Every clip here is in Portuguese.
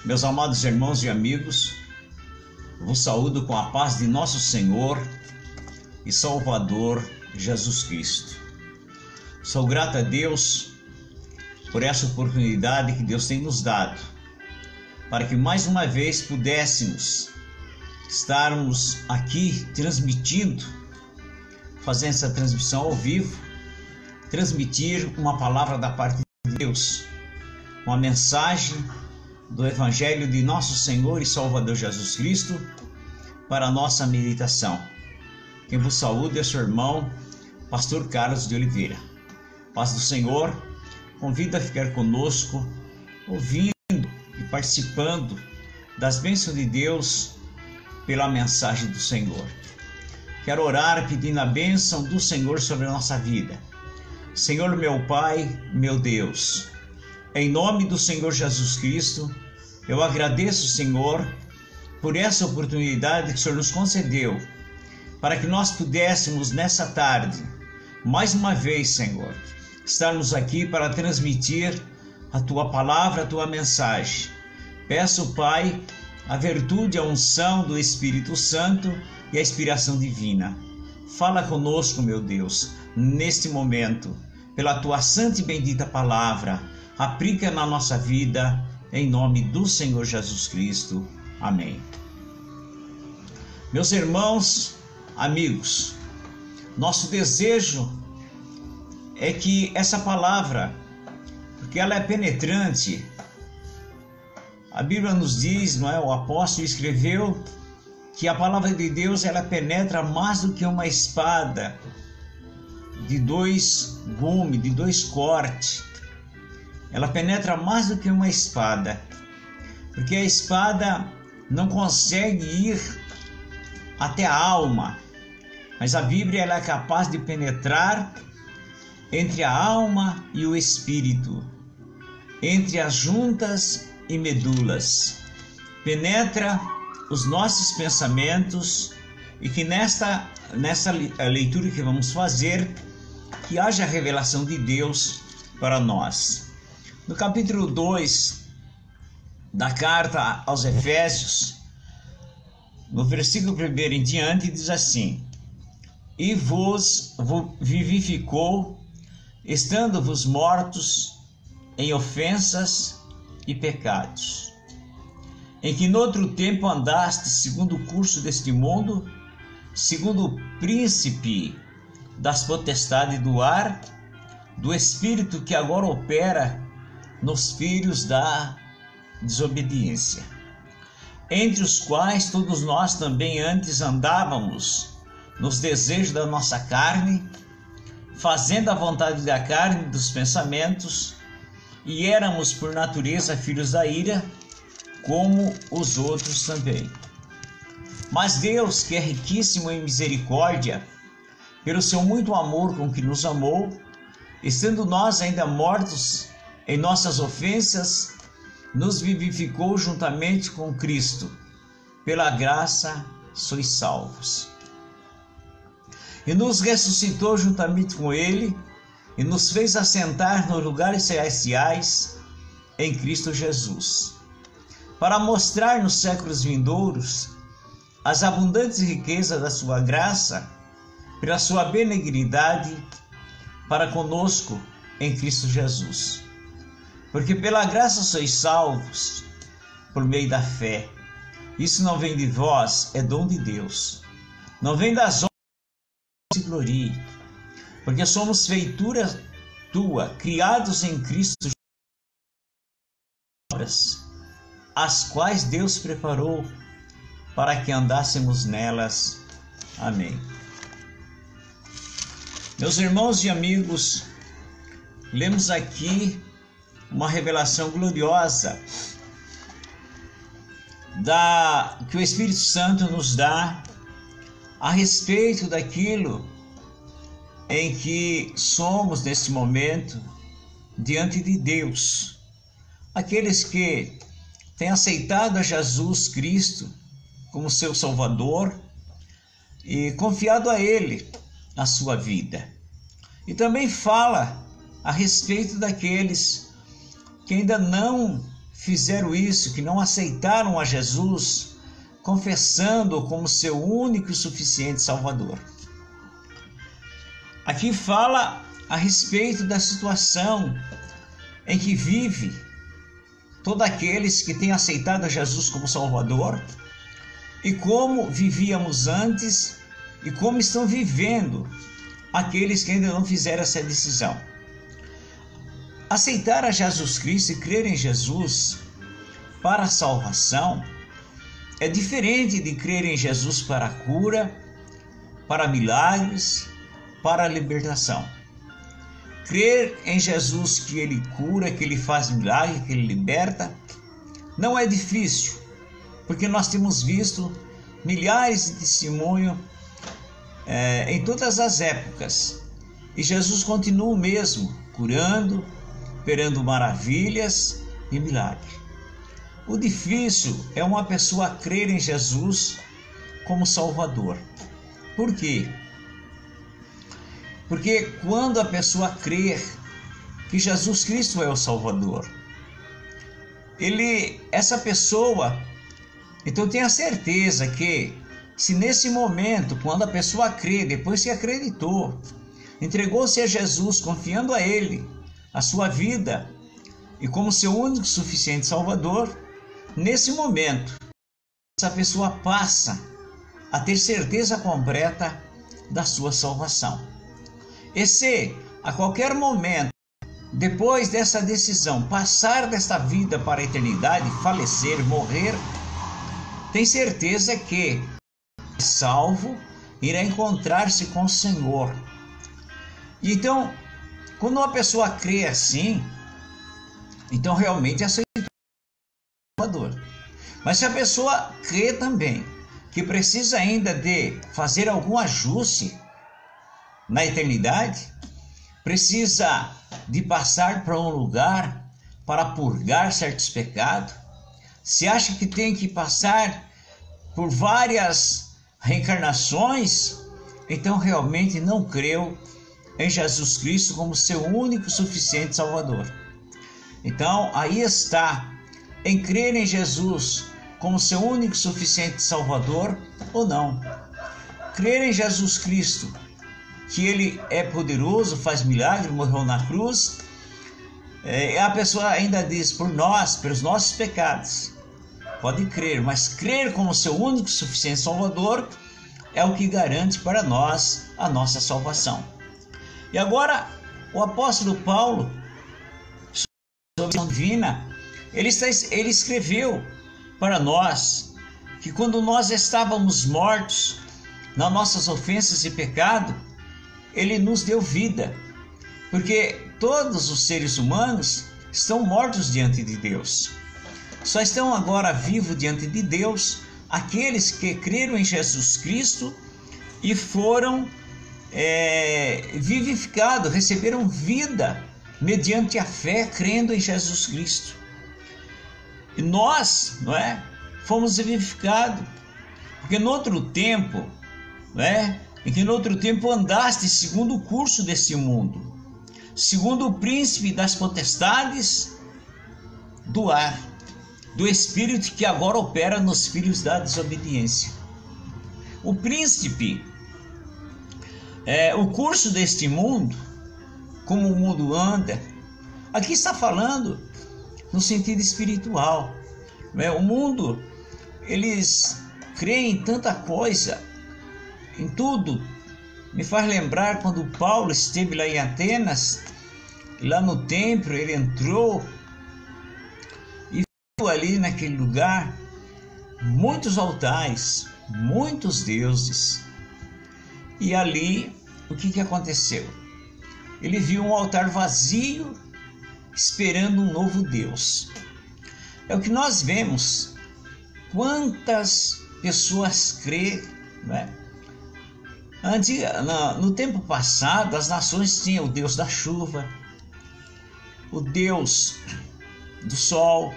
Meus amados irmãos e amigos, vos saúdo com a paz de nosso Senhor e Salvador Jesus Cristo. Sou grato a Deus por essa oportunidade que Deus tem nos dado, para que mais uma vez pudéssemos estarmos aqui transmitindo, fazendo essa transmissão ao vivo, transmitir uma palavra da parte de Deus, uma mensagem do Evangelho de nosso Senhor e Salvador Jesus Cristo para a nossa meditação. Quem vos saúda é seu irmão, Pastor Carlos de Oliveira. Paz do Senhor, convido a ficar conosco, ouvindo e participando das bênçãos de Deus pela mensagem do Senhor. Quero orar pedindo a bênção do Senhor sobre a nossa vida. Senhor, meu Pai, meu Deus, em nome do Senhor Jesus Cristo, eu agradeço, Senhor, por essa oportunidade que o Senhor nos concedeu, para que nós pudéssemos nessa tarde, mais uma vez, Senhor, estarmos aqui para transmitir a Tua palavra, a Tua mensagem. Peço, Pai, a virtude, a unção do Espírito Santo e a inspiração divina. Fala conosco, meu Deus, neste momento, pela Tua santa e bendita palavra. Aplica na nossa vida, em nome do Senhor Jesus Cristo. Amém. Meus irmãos, amigos, nosso desejo é que essa palavra, porque ela é penetrante, a Bíblia nos diz, não é? O apóstolo escreveu que a palavra de Deus ela penetra mais do que uma espada de dois gumes, de dois cortes. Ela penetra mais do que uma espada, porque a espada não consegue ir até a alma, mas a Bíblia ela é capaz de penetrar entre a alma e o espírito, entre as juntas e medulas, penetra os nossos pensamentos, e que nessa leitura que vamos fazer, que haja a revelação de Deus para nós. No capítulo 2 da carta aos Efésios, no versículo 1 em diante, diz assim: E vos vivificou, estando-vos mortos em ofensas e pecados, em que noutro tempo andaste segundo o curso deste mundo, segundo o príncipe das potestades do ar, do espírito que agora opera nos filhos da desobediência, entre os quais todos nós também antes andávamos nos desejos da nossa carne, fazendo a vontade da carne e dos pensamentos, e éramos por natureza filhos da ira, como os outros também. Mas Deus, que é riquíssimo em misericórdia, pelo seu muito amor com que nos amou, estando nós ainda mortos em nossas ofensas, nos vivificou juntamente com Cristo. Pela graça sois salvos. E nos ressuscitou juntamente com Ele, e nos fez assentar nos lugares celestiais em Cristo Jesus, para mostrar nos séculos vindouros as abundantes riquezas da sua graça, pela sua benignidade para conosco em Cristo Jesus. Porque pela graça sois salvos, por meio da fé. Isso não vem de vós, é dom de Deus. Não vem das obras que se glorie, porque somos feitura tua, criados em Cristo Jesus, as quais Deus preparou para que andássemos nelas. Amém. Meus irmãos e amigos, lemos aqui uma revelação gloriosa que o Espírito Santo nos dá a respeito daquilo em que somos nesse momento diante de Deus. Aqueles que têm aceitado a Jesus Cristo como seu Salvador e confiado a Ele a sua vida. E também fala a respeito daqueles que ainda não fizeram isso, que não aceitaram a Jesus, confessando-o como seu único e suficiente Salvador. Aqui fala a respeito da situação em que vive todos aqueles que têm aceitado a Jesus como Salvador, e como vivíamos antes e como estão vivendo aqueles que ainda não fizeram essa decisão. Aceitar a Jesus Cristo e crer em Jesus para a salvação é diferente de crer em Jesus para a cura, para milagres, para a libertação. Crer em Jesus que Ele cura, que Ele faz milagre, que Ele liberta, não é difícil, porque nós temos visto milhares de testemunhos em todas as épocas. E Jesus continua o mesmo, curando, operando maravilhas e milagres. O difícil é uma pessoa crer em Jesus como Salvador. Por quê? Porque quando a pessoa crer que Jesus Cristo é o Salvador, essa pessoa, então tenha certeza que se nesse momento, quando a pessoa crê, depois que acreditou, entregou-se a Jesus, confiando a Ele a sua vida e como seu único e suficiente Salvador, nesse momento, essa pessoa passa a ter certeza completa da sua salvação. E se a qualquer momento, depois dessa decisão, passar desta vida para a eternidade, falecer, morrer, tem certeza que, salvo, irá encontrar-se com o Senhor. Então, quando uma pessoa crê assim, então realmente aceitou o Salvador. Mas se a pessoa crê também que precisa ainda de fazer algum ajuste na eternidade, precisa de passar para um lugar para purgar certos pecados, se acha que tem que passar por várias reencarnações, então realmente não creu em Jesus Cristo como seu único e suficiente Salvador. Então aí está, em crer em Jesus como seu único e suficiente Salvador ou não. Crer em Jesus Cristo, que Ele é poderoso, faz milagre, morreu na cruz, a pessoa ainda diz por nós, pelos nossos pecados. Pode crer, mas crer como seu único e suficiente Salvador é o que garante para nós a nossa salvação. E agora, o apóstolo Paulo, sobre a salvação divina, ele escreveu para nós que quando nós estávamos mortos nas nossas ofensas e pecado, Ele nos deu vida, porque todos os seres humanos estão mortos diante de Deus. Só estão agora vivos diante de Deus aqueles que creram em Jesus Cristo e foram vivificados, receberam vida mediante a fé, crendo em Jesus Cristo. E nós, não é, fomos vivificados, porque no outro tempo, não é, em que no outro tempo andaste segundo o curso desse mundo, segundo o príncipe das potestades do ar, do espírito que agora opera nos filhos da desobediência. O príncipe, o curso deste mundo, como o mundo anda, aqui está falando no sentido espiritual. O mundo, eles creem em tanta coisa, em tudo. Me faz lembrar quando Paulo esteve lá em Atenas, lá no templo, ele entrou e viu ali naquele lugar muitos altares, muitos deuses. E ali, o que aconteceu? Ele viu um altar vazio, esperando um novo Deus. É o que nós vemos. Quantas pessoas creem, né? No tempo passado, as nações tinham o Deus da chuva, o Deus do sol,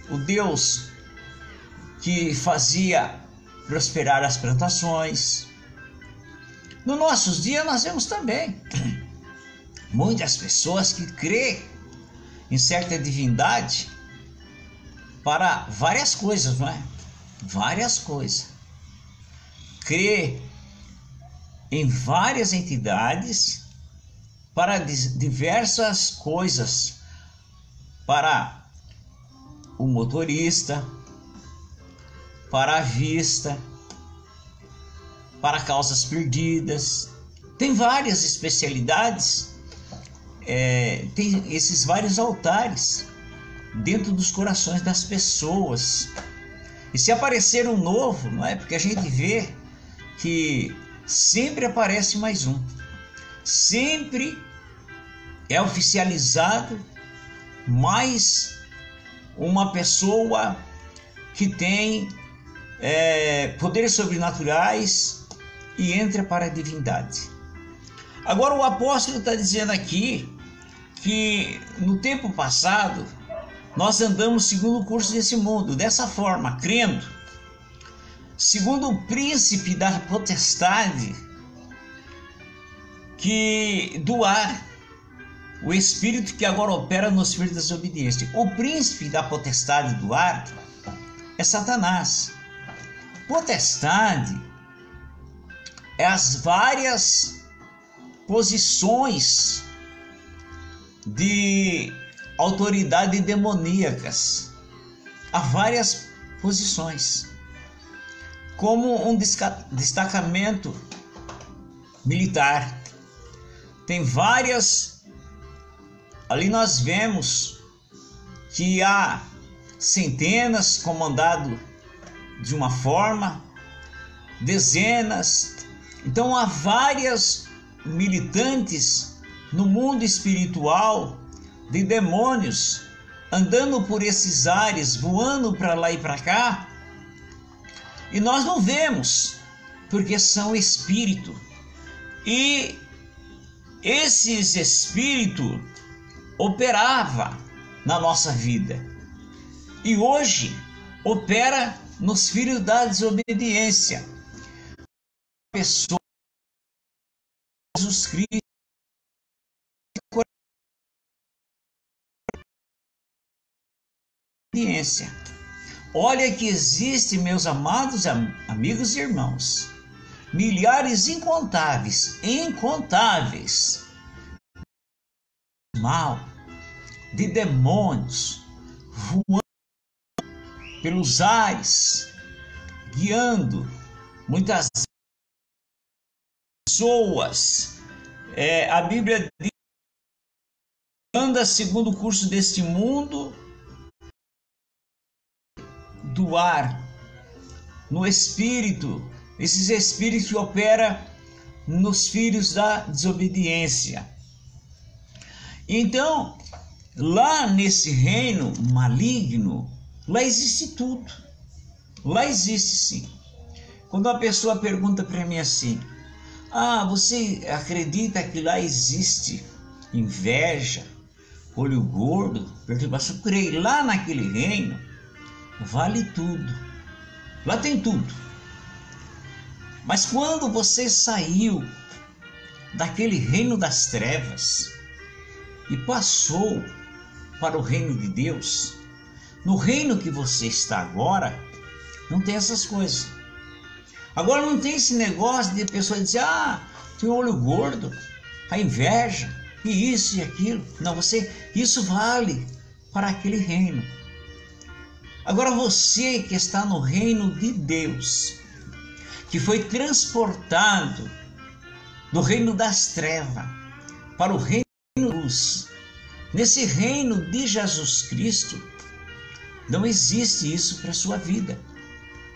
o Deus que fazia prosperar as plantações. Nos nossos dias nós vemos também muitas pessoas que creem em certa divindade para várias coisas, não é? Várias coisas. Crê em várias entidades para diversas coisas, para o motorista, para a vista, para causas perdidas. Tem várias especialidades, tem esses vários altares dentro dos corações das pessoas. E se aparecer um novo, não é? Porque a gente vê que sempre aparece mais um. Sempre é oficializado mais uma pessoa que tem poderes sobrenaturais e entra para a divindade. Agora o apóstolo está dizendo aqui que no tempo passado nós andamos segundo o curso desse mundo, dessa forma, crendo, segundo o príncipe da potestade do ar, o espírito que agora opera no espírito da desobediência. O príncipe da potestade do ar é Satanás. Potestade é as várias posições de autoridade demoníacas. Há várias posições, como um destacamento militar. Tem várias. Ali nós vemos que há centenas comandado de uma forma, dezenas. Então há várias militantes no mundo espiritual de demônios andando por esses ares, voando para lá e para cá. E nós não vemos, porque são espírito. E esses espíritos operava na nossa vida e hoje opera nos filhos da desobediência. Pessoa Jesus Cristo, obediência. Olha que existe, meus amados amigos e irmãos, milhares incontáveis mal de demônios voando pelos ares, guiando muitas pessoas. A Bíblia diz: anda segundo o curso deste mundo do ar, no espírito, esses espíritos que operam nos filhos da desobediência. Então, lá nesse reino maligno, lá existe tudo. Lá existe sim. Quando uma pessoa pergunta para mim assim: você acredita que lá existe inveja, olho gordo, perturbação? Eu creio. Lá naquele reino vale tudo. Lá tem tudo. Mas quando você saiu daquele reino das trevas e passou para o reino de Deus, no reino que você está agora, não tem essas coisas. Agora não tem esse negócio de a pessoa dizer: tem olho gordo, a inveja, e isso e aquilo. Não, isso vale para aquele reino. Agora você que está no reino de Deus, que foi transportado do reino das trevas para o reino da luz, nesse reino de Jesus Cristo, não existe isso para a sua vida.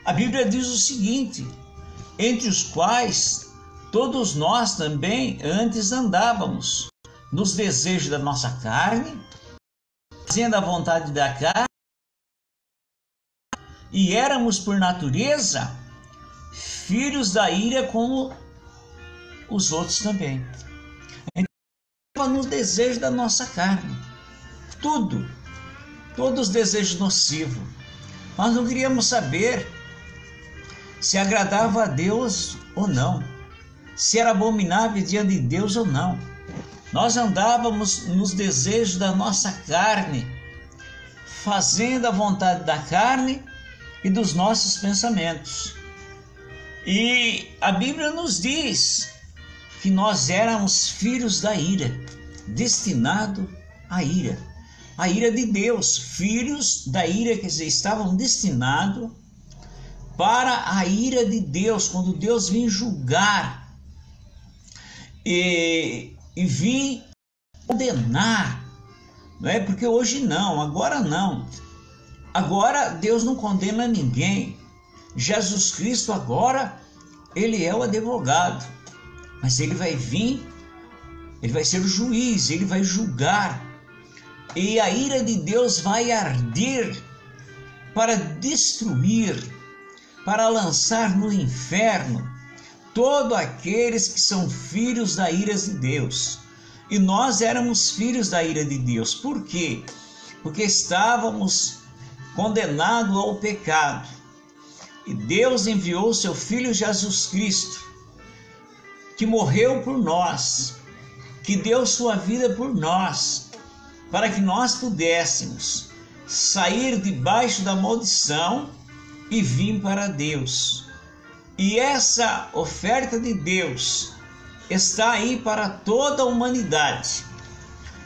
A Bíblia diz o seguinte: entre os quais todos nós também antes andávamos, nos desejos da nossa carne, fazendo a vontade da carne, e éramos por natureza filhos da ira como os outros também. Então, nos desejos da nossa carne, todos os desejos nocivos. Nós não queríamos saber se agradava a Deus ou não, se era abominável diante de Deus ou não. Nós andávamos nos desejos da nossa carne, fazendo a vontade da carne e dos nossos pensamentos. E a Bíblia nos diz que nós éramos filhos da ira, destinado à ira. A ira de Deus, filhos da ira, quer dizer, estavam destinados para a ira de Deus, quando Deus vinha julgar e vir condenar, não é? Porque hoje não, agora não. Agora Deus não condena ninguém. Jesus Cristo agora, ele é o advogado, mas ele vai vir, ele vai ser o juiz, ele vai julgar, e a ira de Deus vai arder para destruir, para lançar no inferno todos aqueles que são filhos da ira de Deus. E nós éramos filhos da ira de Deus. Por quê? Porque estávamos condenados ao pecado. E Deus enviou seu Filho Jesus Cristo, que morreu por nós, que deu sua vida por nós, para que nós pudéssemos sair debaixo da maldição e vir para Deus. E essa oferta de Deus está aí para toda a humanidade.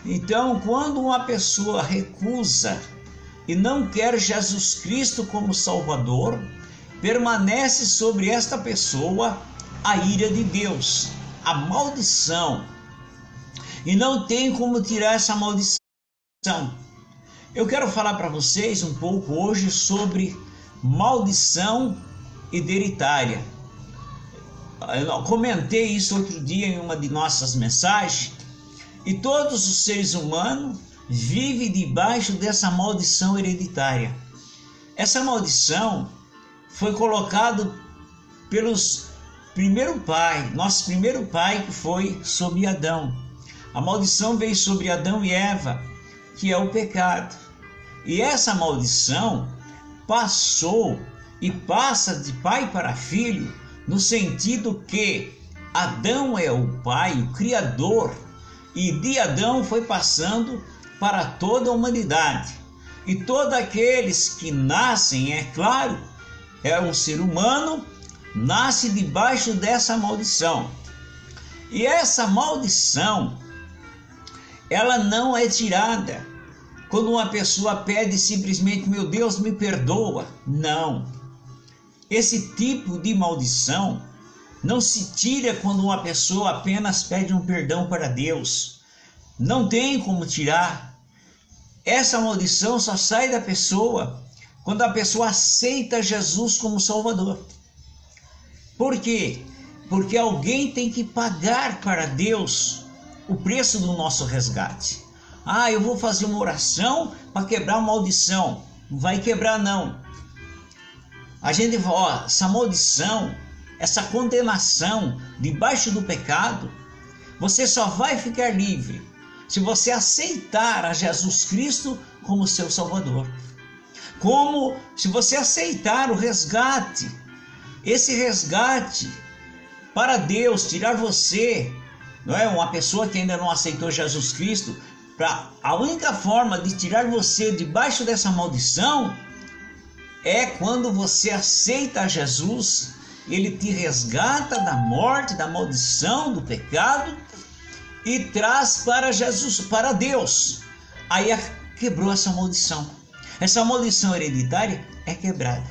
Então, quando uma pessoa recusa e não quer Jesus Cristo como Salvador, permanece sobre esta pessoa a ira de Deus, a maldição. E não tem como tirar essa maldição. Eu quero falar para vocês um pouco hoje sobre maldição hereditária. Eu comentei isso outro dia em uma de nossas mensagens. E todos os seres humanos vivem debaixo dessa maldição hereditária. Essa maldição foi colocada pelos nosso primeiro pai, que foi sobre Adão. A maldição veio sobre Adão e Eva, que é o pecado. E essa maldição passou e passa de pai para filho, no sentido que Adão é o pai, o criador, e de Adão foi passando para toda a humanidade. E todos aqueles que nascem, é claro, é um ser humano, nasce debaixo dessa maldição. E essa maldição, ela não é tirada quando uma pessoa pede simplesmente, meu Deus, me perdoa. Não. Esse tipo de maldição não se tira quando uma pessoa apenas pede um perdão para Deus. Não tem como tirar. Essa maldição só sai da pessoa quando a pessoa aceita Jesus como Salvador. Por quê? Porque alguém tem que pagar para Deus o preço do nosso resgate. Eu vou fazer uma oração para quebrar a maldição. Não vai quebrar, não. A gente fala, essa maldição, essa condenação debaixo do pecado, você só vai ficar livre se você aceitar a Jesus Cristo como seu Salvador. Como se você aceitar o resgate, esse resgate para Deus tirar você, não é? Uma pessoa que ainda não aceitou Jesus Cristo, a única forma de tirar você debaixo dessa maldição é quando você aceita Jesus. Ele te resgata da morte, da maldição, do pecado e traz para Jesus, para Deus. Aí quebrou essa maldição. Essa maldição hereditária é quebrada.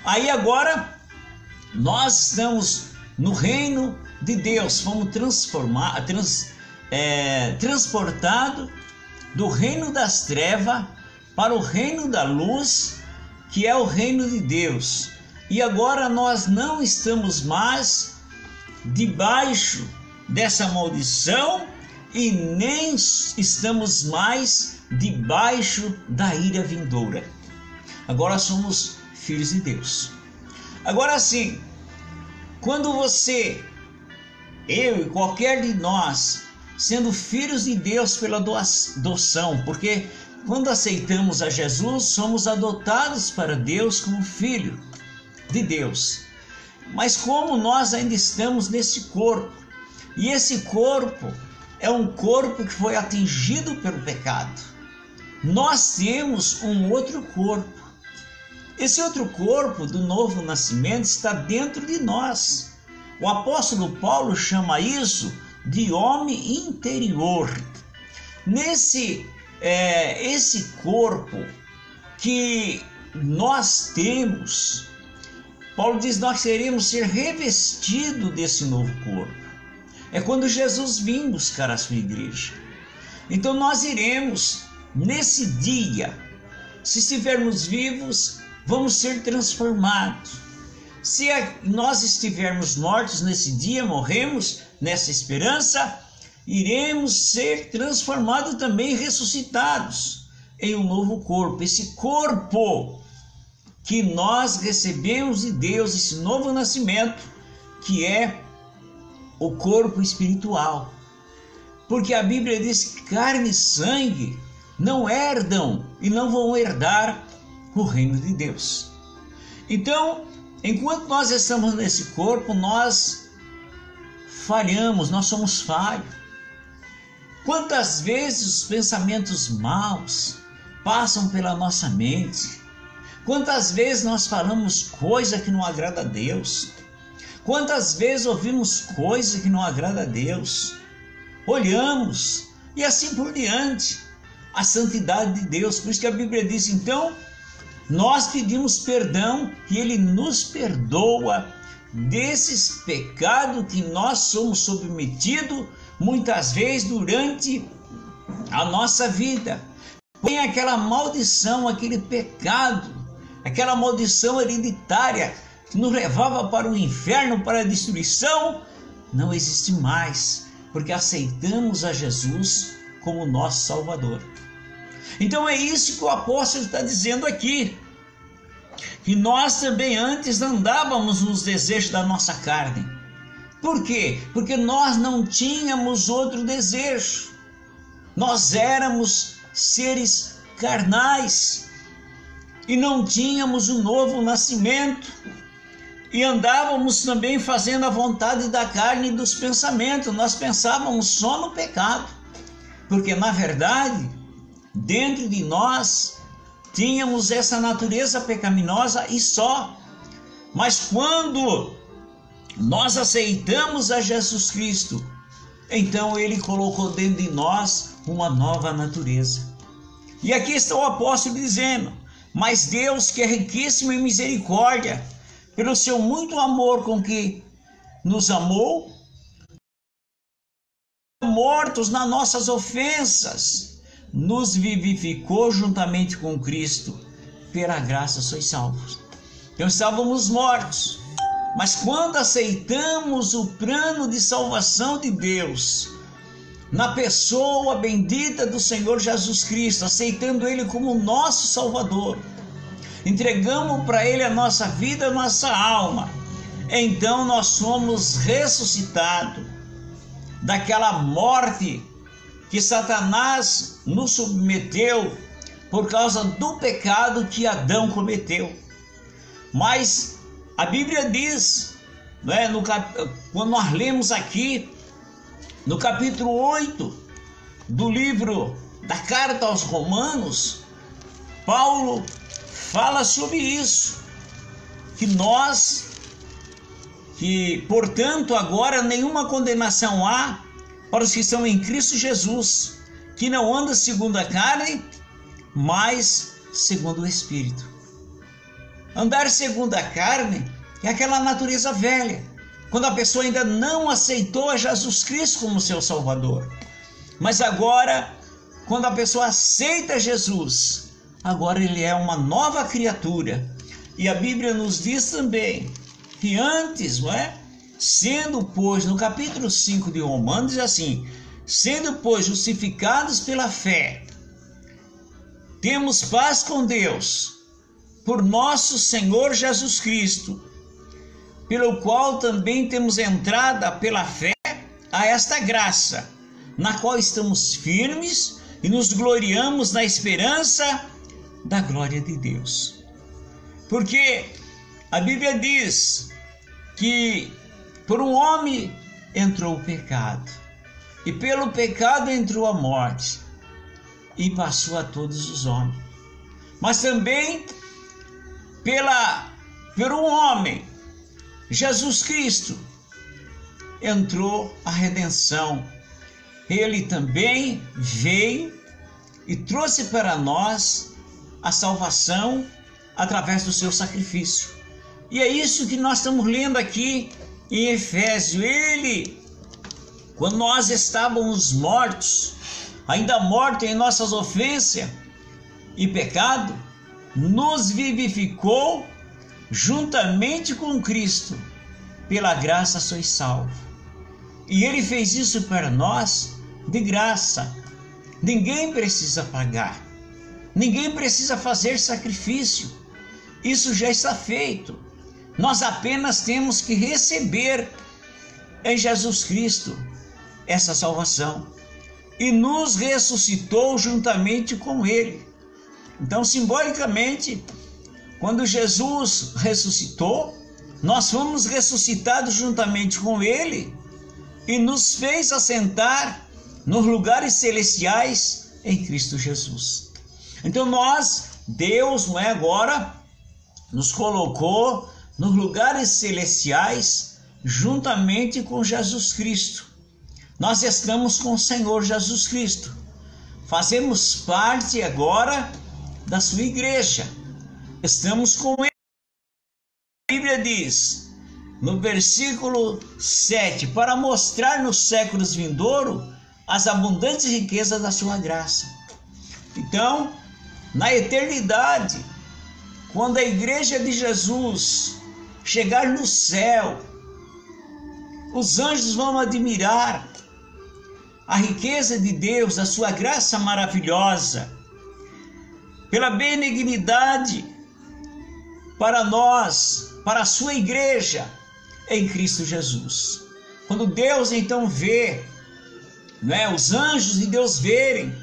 Aí agora nós estamos no reino de Deus, fomos transportados do reino das trevas para o reino da luz, que é o reino de Deus. E agora nós não estamos mais debaixo dessa maldição e nem estamos mais debaixo da ira vindoura. Agora somos filhos de Deus. Agora sim, quando você, eu e qualquer de nós, sendo filhos de Deus pela adoção, porque quando aceitamos a Jesus, somos adotados para Deus como filho de Deus. Mas como nós ainda estamos nesse corpo, e esse corpo é um corpo que foi atingido pelo pecado. Nós temos um outro corpo. Esse outro corpo do novo nascimento está dentro de nós. O apóstolo Paulo chama isso de homem interior. Esse corpo que nós temos, Paulo diz, nós queremos ser revestidos desse novo corpo. É quando Jesus vir buscar a sua igreja. Então nós iremos, nesse dia, se estivermos vivos, vamos ser transformados. Se nós estivermos mortos nesse dia, morremos nessa esperança, iremos ser transformados também, ressuscitados em um novo corpo. Esse corpo que nós recebemos de Deus, esse novo nascimento, que é o corpo espiritual. Porque a Bíblia diz que carne e sangue não herdam e não vão herdar o reino de Deus. Então, enquanto nós estamos nesse corpo, nós falhamos, nós somos falhos. Quantas vezes os pensamentos maus passam pela nossa mente? Quantas vezes nós falamos coisa que não agrada a Deus? Quantas vezes ouvimos coisa que não agrada a Deus? Olhamos e assim por diante. A santidade de Deus. Por isso que a Bíblia diz, então, nós pedimos perdão e Ele nos perdoa desses pecados que nós somos submetidos muitas vezes durante a nossa vida. Tem aquela maldição, aquele pecado, aquela maldição hereditária que nos levava para o inferno, para a destruição, não existe mais, porque aceitamos a Jesus como nosso Salvador. Então é isso que o apóstolo está dizendo aqui, que nós também antes andávamos nos desejos da nossa carne. Por quê? Porque nós não tínhamos outro desejo. Nós éramos seres carnais e não tínhamos um novo nascimento. E andávamos também fazendo a vontade da carne e dos pensamentos. Nós pensávamos só no pecado. Porque na verdade, dentro de nós, tínhamos essa natureza pecaminosa e só. Mas quando nós aceitamos a Jesus Cristo, então Ele colocou dentro de nós uma nova natureza. E aqui está o apóstolo dizendo, mas Deus, que é riquíssimo em misericórdia, pelo seu muito amor com que nos amou, mortos nas nossas ofensas, nos vivificou juntamente com Cristo. Pela graça sois salvos. Então estávamos mortos, mas quando aceitamos o plano de salvação de Deus, na pessoa bendita do Senhor Jesus Cristo, aceitando Ele como nosso Salvador, entregamos para Ele a nossa vida, a nossa alma, então nós somos ressuscitados daquela morte que Satanás nos submeteu por causa do pecado que Adão cometeu. Mas a Bíblia diz, quando nós lemos aqui, no capítulo 8 do livro da carta aos Romanos, Paulo fala sobre isso, que portanto agora nenhuma condenação há para os que estão em Cristo Jesus, que não andam segundo a carne, mas segundo o Espírito. Andar segundo a carne é aquela natureza velha, quando a pessoa ainda não aceitou a Jesus Cristo como seu Salvador. Mas agora, quando a pessoa aceita Jesus, agora ele é uma nova criatura. E a Bíblia nos diz também que antes, sendo, pois, no capítulo 5 de Romanos, diz assim, sendo, pois, justificados pela fé, temos paz com Deus, por nosso Senhor Jesus Cristo, pelo qual também temos entrada pela fé a esta graça, na qual estamos firmes e nos gloriamos na esperança da glória de Deus. Porque a Bíblia diz que por um homem entrou o pecado, e pelo pecado entrou a morte e passou a todos os homens. Mas também por um homem, Jesus Cristo, entrou a redenção. Ele também veio e trouxe para nós a salvação através do seu sacrifício. E é isso que nós estamos lendo aqui em Efésios. Ele, quando nós estávamos mortos, ainda mortos em nossas ofensas e pecado, nos vivificou juntamente com Cristo. Pela graça sois salvos. E Ele fez isso para nós de graça. Ninguém precisa pagar. Ninguém precisa fazer sacrifício. Isso já está feito. Nós apenas temos que receber em Jesus Cristo essa salvação. E nos ressuscitou juntamente com Ele. Então, simbolicamente, quando Jesus ressuscitou, nós fomos ressuscitados juntamente com Ele e nos fez assentar nos lugares celestiais em Cristo Jesus. Então Deus, não é agora, nos colocou nos lugares celestiais juntamente com Jesus Cristo. Nós estamos com o Senhor Jesus Cristo. Fazemos parte agora da sua igreja. Estamos com Ele. A Bíblia diz, no versículo 7, para mostrar nos séculos vindouros as abundantes riquezas da sua graça. Então, na eternidade, quando a igreja de Jesus chegar no céu, os anjos vão admirar a riqueza de Deus, a sua graça maravilhosa, pela benignidade para nós, para a sua igreja em Cristo Jesus. Quando Deus então vê, os anjos de Deus verem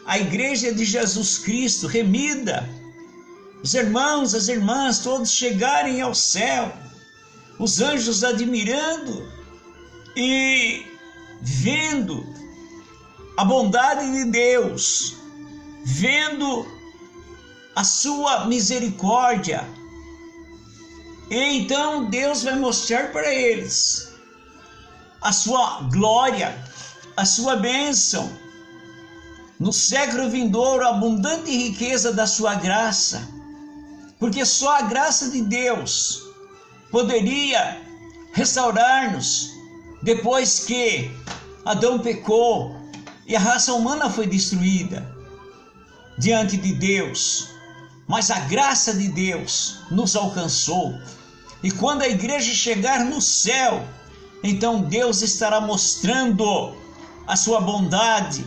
a igreja de Jesus Cristo remida, os irmãos, as irmãs, todos chegarem ao céu, os anjos admirando e vendo a bondade de Deus, vendo a sua misericórdia, e então Deus vai mostrar para eles a sua glória, a sua bênção, no século vindouro, a abundante riqueza da sua graça, porque só a graça de Deus poderia restaurar-nos depois que Adão pecou e a raça humana foi destruída diante de Deus. Mas a graça de Deus nos alcançou. E quando a igreja chegar no céu, então Deus estará mostrando a sua bondade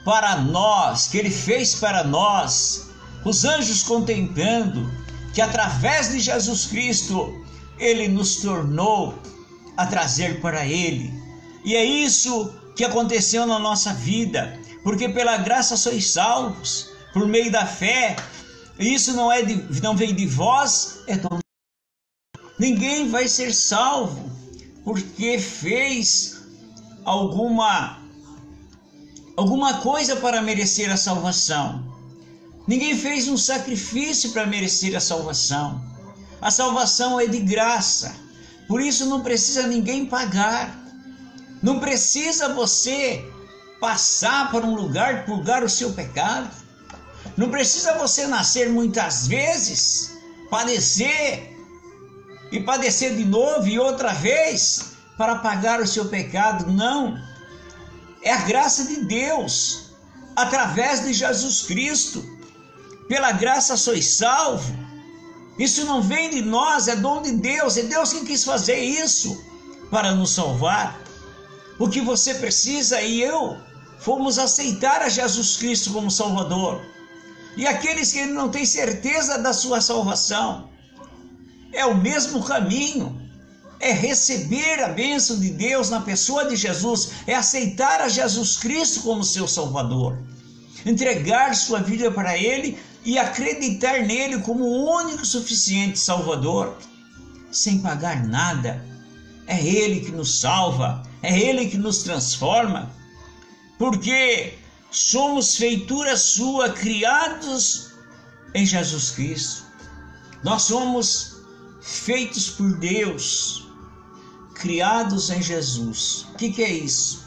para nós, que Ele fez para nós, os anjos contemplando que através de Jesus Cristo Ele nos tornou a trazer para Ele. E é isso que aconteceu na nossa vida, porque pela graça sois salvos, por meio da fé. Isso não vem de vós, é dom. Ninguém vai ser salvo porque fez alguma coisa para merecer a salvação. Ninguém fez um sacrifício para merecer a salvação. A salvação é de graça. Por isso não precisa ninguém pagar. Não precisa você passar para um lugar, purgar o seu pecado. Não precisa você nascer muitas vezes, padecer e padecer de novo e outra vez para pagar o seu pecado. Não. É a graça de Deus, através de Jesus Cristo. Pela graça sois salvo. Isso não vem de nós, é dom de Deus. É Deus que quis fazer isso para nos salvar. O que você precisa e eu fomos aceitar a Jesus Cristo como Salvador. E aqueles que não têm certeza da sua salvação, é o mesmo caminho. É receber a bênção de Deus na pessoa de Jesus, é aceitar a Jesus Cristo como seu Salvador, entregar sua vida para Ele e acreditar nele como o único suficiente Salvador, sem pagar nada. É Ele que nos salva, é Ele que nos transforma, porque somos feitura sua, criados em Jesus Cristo. Nós somos feitos por Deus, criados em Jesus. O que é isso?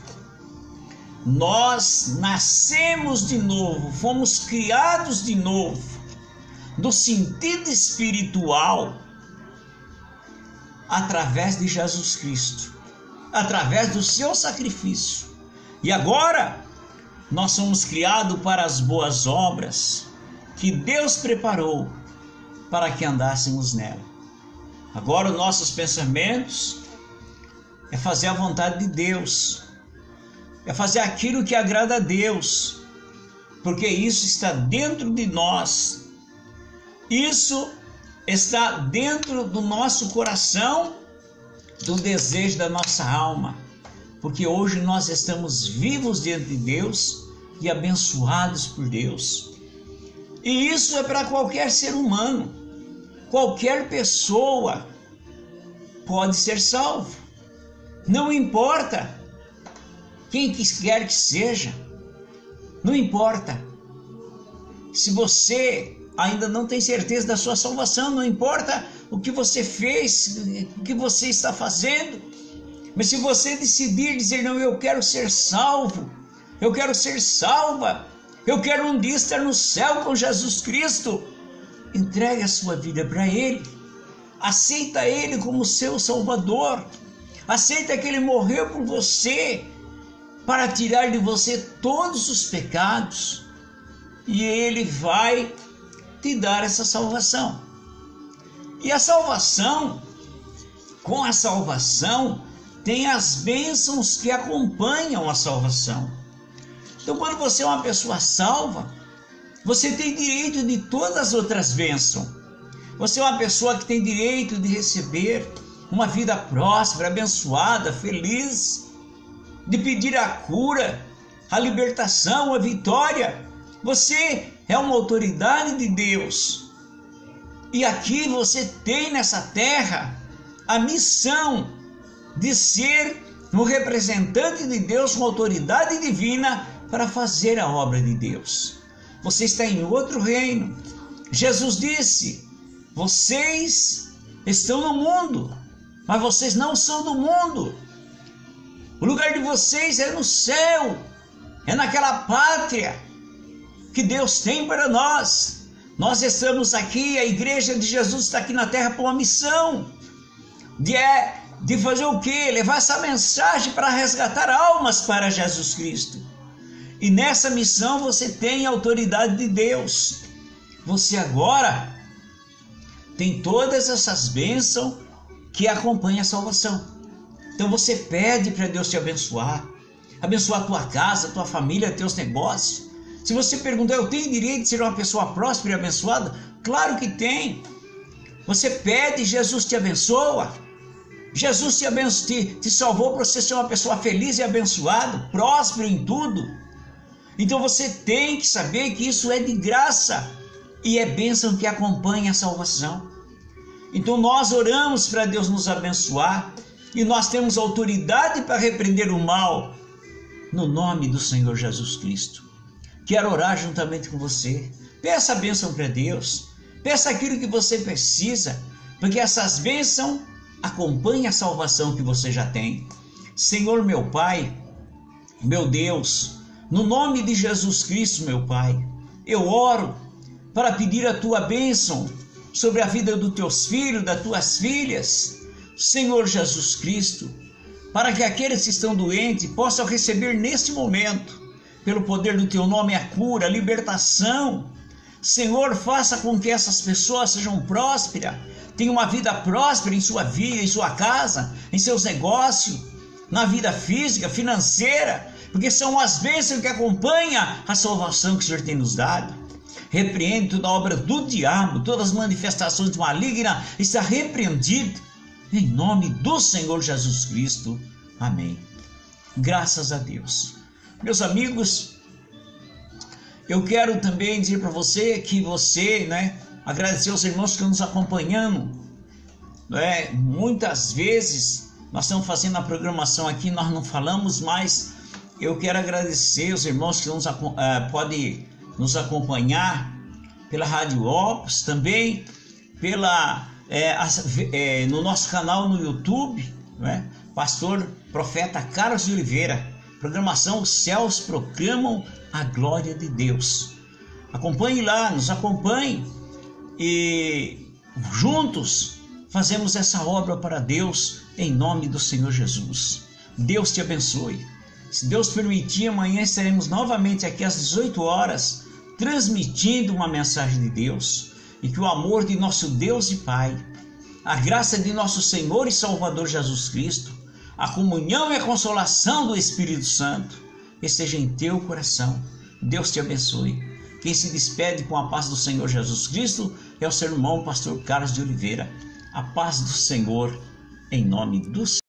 Nós nascemos de novo, fomos criados de novo, no sentido espiritual, através de Jesus Cristo, através do seu sacrifício. E agora, nós somos criados para as boas obras que Deus preparou para que andássemos nela. Agora, os nossos pensamentos é fazer a vontade de Deus, é fazer aquilo que agrada a Deus, porque isso está dentro de nós, isso está dentro do nosso coração, do desejo da nossa alma, porque hoje nós estamos vivos diante de Deus e abençoados por Deus. E isso é para qualquer ser humano, qualquer pessoa pode ser salvo, não importa quem quer que seja, não importa. Se você ainda não tem certeza da sua salvação, não importa o que você fez, o que você está fazendo, mas se você decidir dizer, não, eu quero ser salvo, eu quero ser salva, eu quero um dia estar no céu com Jesus Cristo, entregue a sua vida para Ele, aceita Ele como seu Salvador, aceita que Ele morreu por você, para tirar de você todos os pecados, e Ele vai te dar essa salvação. E a salvação, com a salvação, tem as bênçãos que acompanham a salvação. Então, quando você é uma pessoa salva, você tem direito de todas as outras bênçãos. Você é uma pessoa que tem direito de receber uma vida próspera, abençoada, feliz, de pedir a cura, a libertação, a vitória. Você é uma autoridade de Deus. E aqui você tem nessa terra a missão de ser um representante de Deus com autoridade divina para fazer a obra de Deus. Você está em outro reino. Jesus disse: vocês estão no mundo, mas vocês não são do mundo. O lugar de vocês é no céu, é naquela pátria que Deus tem para nós. Nós estamos aqui, a igreja de Jesus está aqui na terra por uma missão, de fazer o quê? Levar essa mensagem para resgatar almas para Jesus Cristo. E nessa missão você tem a autoridade de Deus. Você agora tem todas essas bênçãos que acompanham a salvação. Então você pede para Deus te abençoar a tua casa, a tua família, teus negócios. Se você perguntar, eu tenho direito de ser uma pessoa próspera e abençoada? Claro que tem. Você pede, Jesus te abençoa. Jesus te salvou para você ser uma pessoa feliz e abençoada, próspero em tudo. Então você tem que saber que isso é de graça e é bênção que acompanha a salvação. Então nós oramos para Deus nos abençoar e nós temos autoridade para repreender o mal no nome do Senhor Jesus Cristo. Quero orar juntamente com você. Peça a bênção para Deus. Peça aquilo que você precisa, porque essas bênçãos acompanham a salvação que você já tem. Senhor meu Pai, meu Deus, no nome de Jesus Cristo, meu Pai, eu oro para pedir a tua bênção sobre a vida dos teus filhos, das tuas filhas, Senhor Jesus Cristo, para que aqueles que estão doentes possam receber neste momento, pelo poder do teu nome, a cura, a libertação. Senhor, faça com que essas pessoas sejam prósperas, tenham uma vida próspera em sua vida, em sua casa, em seus negócios, na vida física, financeira, porque são as bênçãos que acompanham a salvação que o Senhor tem nos dado. Repreende toda a obra do diabo, todas as manifestações malignas, está repreendido em nome do Senhor Jesus Cristo. Amém. Graças a Deus. Meus amigos, eu quero também dizer para você que você, agradecer aos irmãos que estão nos acompanhando, muitas vezes Nós estamos fazendo a programação aqui, nós não falamos, mas eu quero agradecer os irmãos que podem nos acompanhar pela Rádio Opus, também no nosso canal no YouTube, né? Pastor Profeta Carlos de Oliveira, programação Os Céus Proclamam a Glória de Deus. Acompanhe lá, nos acompanhe e juntos fazemos essa obra para Deus em nome do Senhor Jesus. Deus te abençoe. Se Deus permitir, amanhã estaremos novamente aqui às 18 horas transmitindo uma mensagem de Deus, e que o amor de nosso Deus e Pai, a graça de nosso Senhor e Salvador Jesus Cristo, a comunhão e a consolação do Espírito Santo esteja em teu coração. Deus te abençoe. Quem se despede com a paz do Senhor Jesus Cristo é o seu irmão, pastor Carlos de Oliveira. A paz do Senhor, em nome do Senhor.